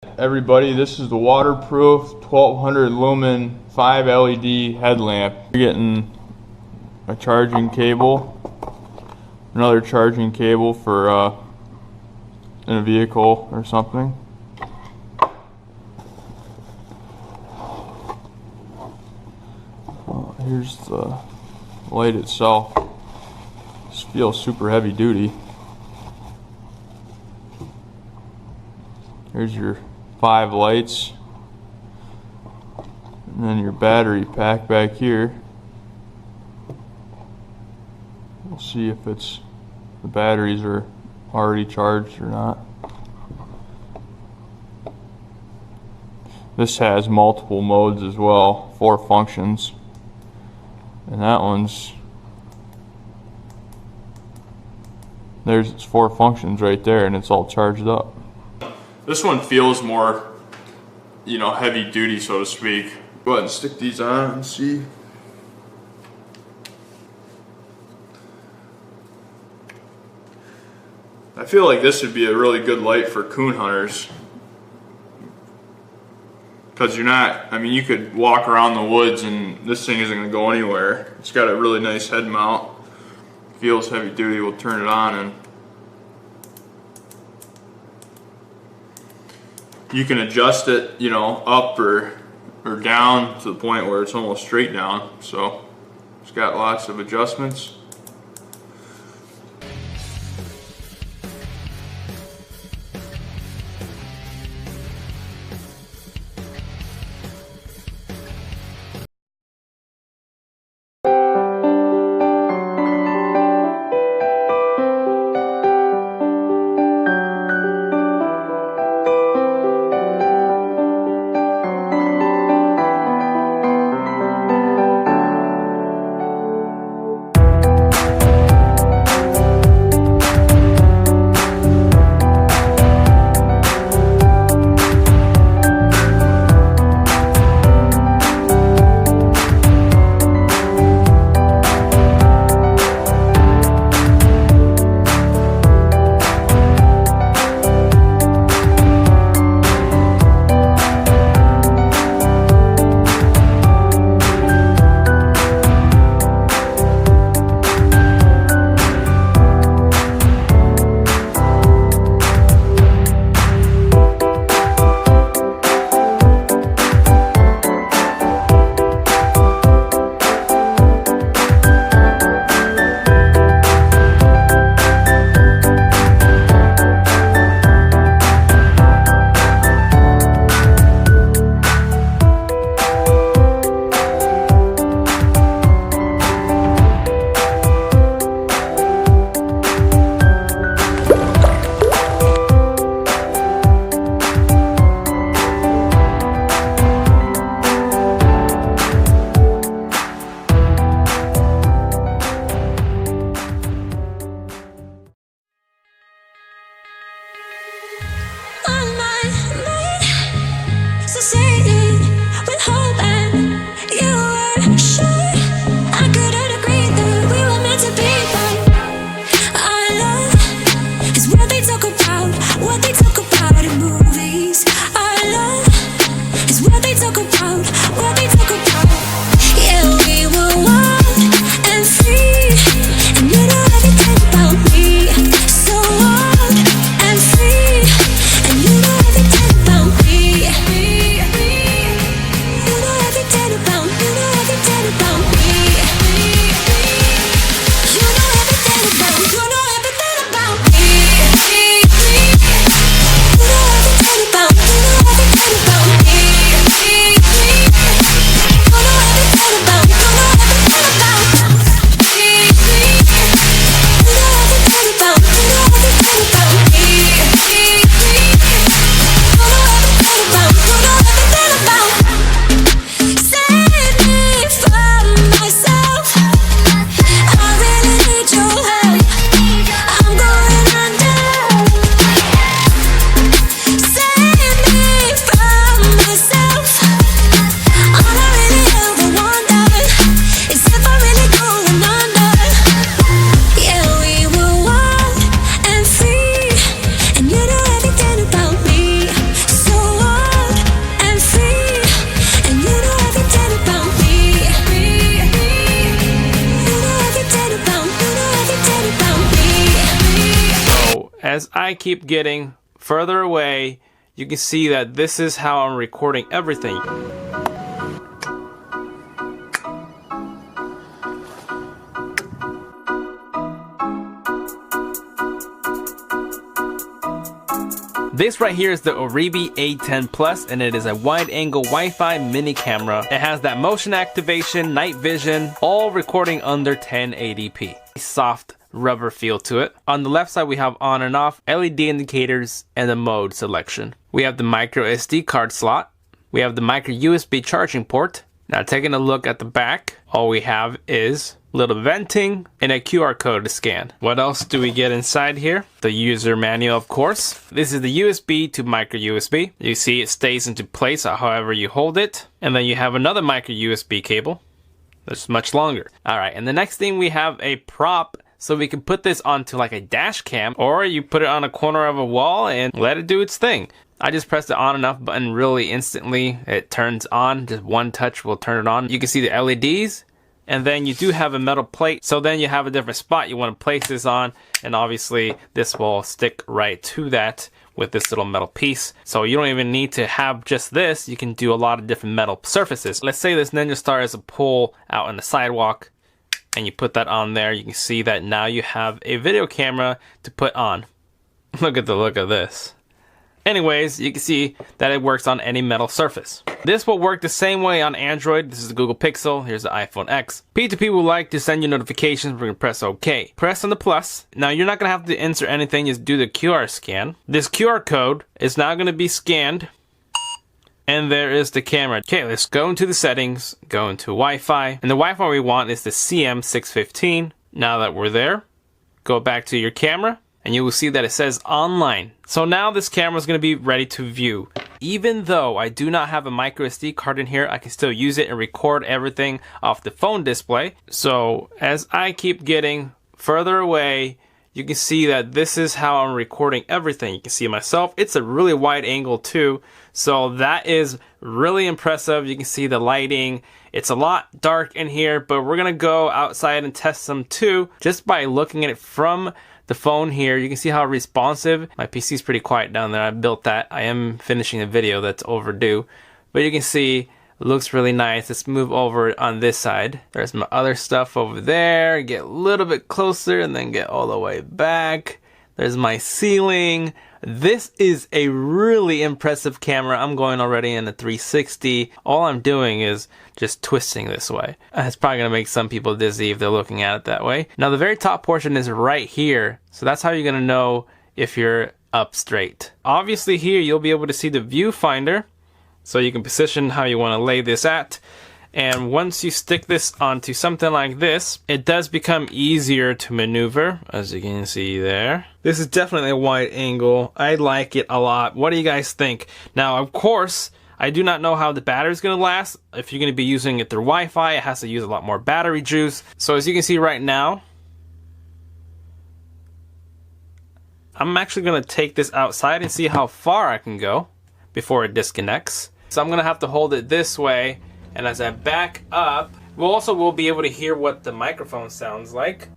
Everybody, this is the waterproof 1200 lumen 5 LED headlamp. You're getting a charging cable, another charging cable for in a vehicle or something. Here's the light itself. This feels super heavy duty. Here's your 5 lights, and then your battery pack back here. We'll see if the batteries are already charged or not. This has multiple modes as well, 4 functions, and that one's, there's its 4 functions right there, and it's all charged up. This one feels more, heavy duty, so to speak. Go ahead and stick these on and see. I feel like this would be a really good light for coon hunters. Because you could walk around the woods and this thing isn't going to go anywhere. It's got a really nice head mount. Feels heavy duty. We'll turn it on and you can adjust it, up or down to the point where it's almost straight down. So it's got lots of adjustments. I keep getting further away, you can see that this is how I'm recording everything. This right here is the Oribi A10 Plus, and it is a wide-angle Wi-Fi mini camera. It has that motion activation, night vision, all recording under 1080p. Soft rubber feel to it. On the left side we have on and off, LED indicators, and the mode selection. We have the micro SD card slot. We have the micro USB charging port. Now taking a look at the back, all we have is little venting and a QR code to scan. What else do we get inside here? The user manual, of course. This is the USB to micro USB. You see it stays into place however you hold it. And then you have another micro USB cable that's much longer. All right, and the next thing we have a prop, so we can put this onto like a dash cam, or you put it on a corner of a wall and let it do its thing. I just pressed the on and off button really instantly. It turns on, just one touch will turn it on. You can see the LEDs. And then you do have a metal plate, so then you have a different spot you want to place this on, and obviously this will stick right to that with this little metal piece. So you don't even need to have just this, you can do a lot of different metal surfaces. Let's say this Ninja Star is a pole out on the sidewalk, and you put that on there. You can see that now you have a video camera to put on. Look at the look of this. Anyways, you can see that it works on any metal surface. This will work the same way on Android. This is the Google Pixel. Here's the iPhone X. P2P would like to send you notifications. We're going to press OK. Press on the plus. Now you're not going to have to insert anything. Just do the QR scan. This QR code is now going to be scanned. And there is the camera. Okay, let's go into the settings. Go into Wi-Fi. And the Wi-Fi we want is the CM615. Now that we're there, go back to your camera. And you will see that it says online. So now this camera is going to be ready to view. Even though I do not have a micro SD card in here, I can still use it and record everything off the phone display. So as I keep getting further away, you can see that this is how I'm recording everything. You can see myself. It's a really wide angle too. So that is really impressive. You can see the lighting. It's a lot dark in here, but we're going to go outside and test some too. Just by looking at it from the phone here, you can see how responsive. My PC is pretty quiet down there. I built that. I am finishing a video that's overdue, but you can see it looks really nice. Let's move over on this side. There's my other stuff over there. Get a little bit closer and then get all the way back. There's my ceiling. This is a really impressive camera. I'm going already in a 360. All I'm doing is just twisting this way. It's probably gonna make some people dizzy if they're looking at it that way. Now the very top portion is right here. So that's how you're gonna know if you're up straight. Obviously here you'll be able to see the viewfinder. So you can position how you wanna lay this at. And once you stick this onto something like this, it does become easier to maneuver, as you can see there. This is definitely a wide angle. I like it a lot. What do you guys think? Now, of course, I do not know how the battery is going to last. If you're going to be using it through Wi-Fi, it has to use a lot more battery juice. So as you can see right now, I'm actually going to take this outside and see how far I can go before it disconnects. So I'm going to have to hold it this way. And as I back up, we'll be able to hear what the microphone sounds like.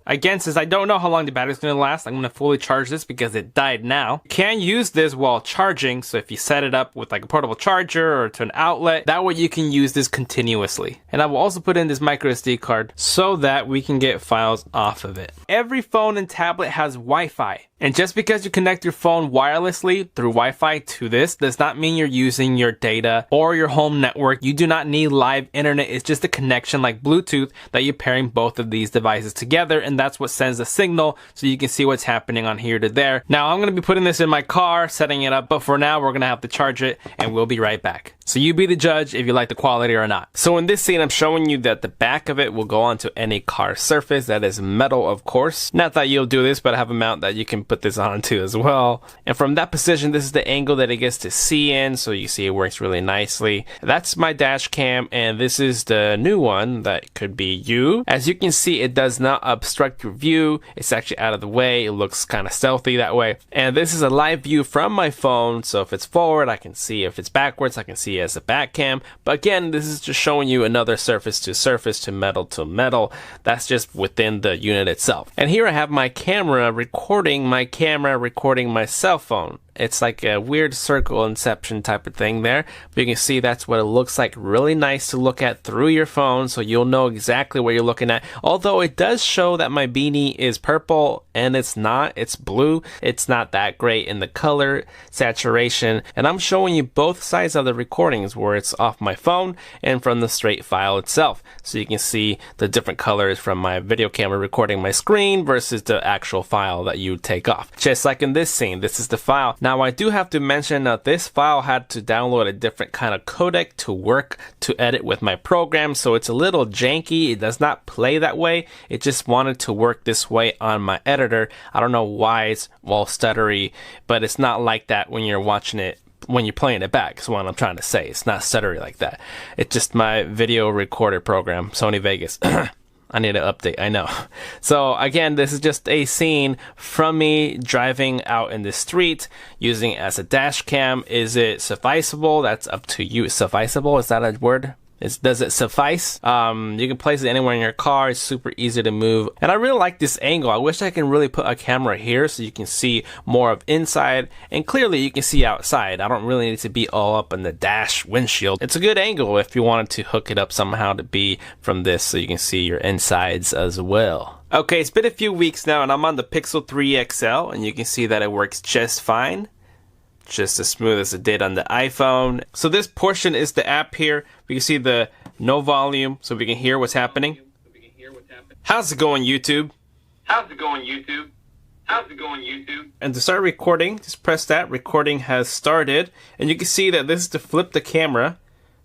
Again, since I don't know how long the battery is going to last, I'm going to fully charge this because it died now. You can use this while charging, so if you set it up with like a portable charger or to an outlet, that way you can use this continuously. And I will also put in this micro SD card so that we can get files off of it. Every phone and tablet has Wi-Fi. And just because you connect your phone wirelessly through Wi-Fi to this does not mean you're using your data or your home network. You do not need live internet. It's just a connection like Bluetooth that you're pairing both of these devices together, and that's what sends the signal so you can see what's happening on here to there. Now I'm going to be putting this in my car, setting it up, but for now we're going to have to charge it and we'll be right back. So you be the judge if you like the quality or not. So in this scene I'm showing you that the back of it will go onto any car surface that is metal, of course. Not that you'll do this, but I have a mount that you can put this onto as well. And from that position, this is the angle that it gets to see in, so you see it works really nicely. That's my dash cam, and this is the new one that could be you. As you can see, it does not obstruct your view. It's actually out of the way. It looks kind of stealthy that way. And this is a live view from my phone, so if it's forward, I can see. If it's backwards, I can see as a back cam. But again, this is just showing you another surface to metal to metal. That's just within the unit itself. And here I have my camera recording my cell phone. It's like a weird circle inception type of thing there. But you can see that's what it looks like. Really nice to look at through your phone, so you'll know exactly what you're looking at. Although it does show that my beanie is purple, and it's not. It's blue. It's not that great in the color saturation. And I'm showing you both sides of the recordings, where it's off my phone and from the straight file itself. So you can see the different colors from my video camera recording my screen versus the actual file that you take off. Just like in this scene, this is the file. Now I do have to mention that this file had to download a different kind of codec to work to edit with my program, so it's a little janky. It does not play that way. It just wanted to work this way on my editor. I don't know why it's all stuttery, but it's not like that when you're watching it. When you're playing it back is what I'm trying to say. It's not stuttery like that. It's just my video recorder program, Sony Vegas. I need an update, I know. So again, this is just a scene from me driving out in the street using it as a dash cam. Is it sufficeable? That's up to you. Sufficeable, is that a word? Does it suffice? You can place it anywhere in your car. It's super easy to move. And I really like this angle. I wish I can really put a camera here so you can see more of inside. And clearly you can see outside. I don't really need to be all up in the dash windshield. It's a good angle if you wanted to hook it up somehow to be from this so you can see your insides as well. Okay, it's been a few weeks now and I'm on the Pixel 3 XL and you can see that it works just fine. Just as smooth as it did on the iPhone. So this portion is the app here. We can see the no volume so we can hear what's happening. How's it going, YouTube? How's it going, YouTube? How's it going, YouTube? And to start recording, just press that. Recording has started. And you can see that this is to flip the camera.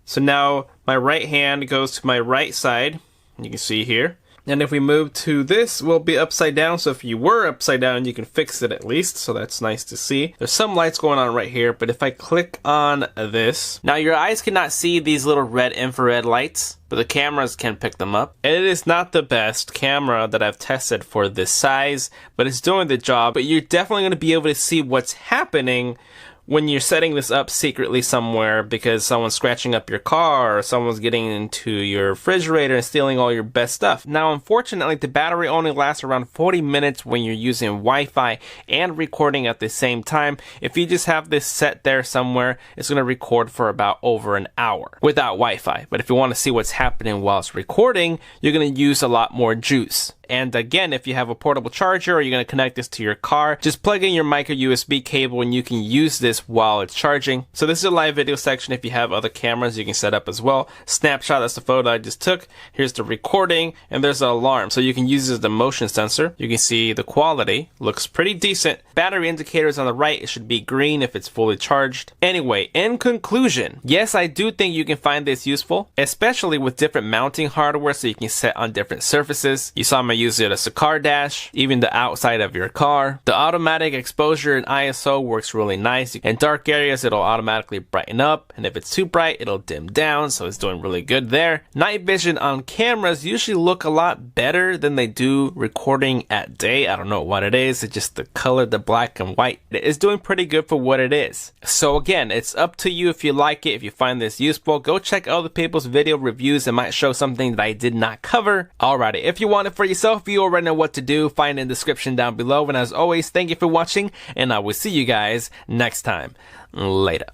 So now my right hand goes to my right side. You can see here. And if we move to this, we'll be upside down. So if you were upside down, you can fix it at least. So that's nice to see. There's some lights going on right here, but if I click on this, now your eyes cannot see these little red infrared lights, but the cameras can pick them up. And it is not the best camera that I've tested for this size, but it's doing the job. But you're definitely going to be able to see what's happening when you're setting this up secretly somewhere because someone's scratching up your car or someone's getting into your refrigerator and stealing all your best stuff. Now, unfortunately, the battery only lasts around 40 minutes when you're using Wi-Fi and recording at the same time. If you just have this set there somewhere, it's going to record for about over an hour without Wi-Fi. But if you want to see what's happening while it's recording, you're going to use a lot more juice. And again, if you have a portable charger or you're going to connect this to your car, just plug in your micro USB cable and you can use this while it's charging. So this is a live video section. If you have other cameras, you can set up as well. Snapshot, that's the photo I just took. Here's the recording and there's an alarm. So you can use this as the motion sensor. You can see the quality looks pretty decent. Battery indicators on the right, it should be green if it's fully charged. Anyway, in conclusion, yes, I do think you can find this useful, especially with different mounting hardware so you can set on different surfaces. You saw me use it as a car dash, even the outside of your car. The automatic exposure and ISO works really nice. In dark areas, it'll automatically brighten up, and if it's too bright, it'll dim down, so it's doing really good there. Night vision on cameras usually look a lot better than they do recording at day. I don't know what it is. It's just the color, the black and white. It's doing pretty good for what it is. So again, it's up to you if you like it. If you find this useful, go check other people's video reviews. It might show something that I did not cover. Alrighty, if you want it for yourself, you already know what to do. Find it in the description down below. And as always, thank you for watching, and I will see you guys next time. Later.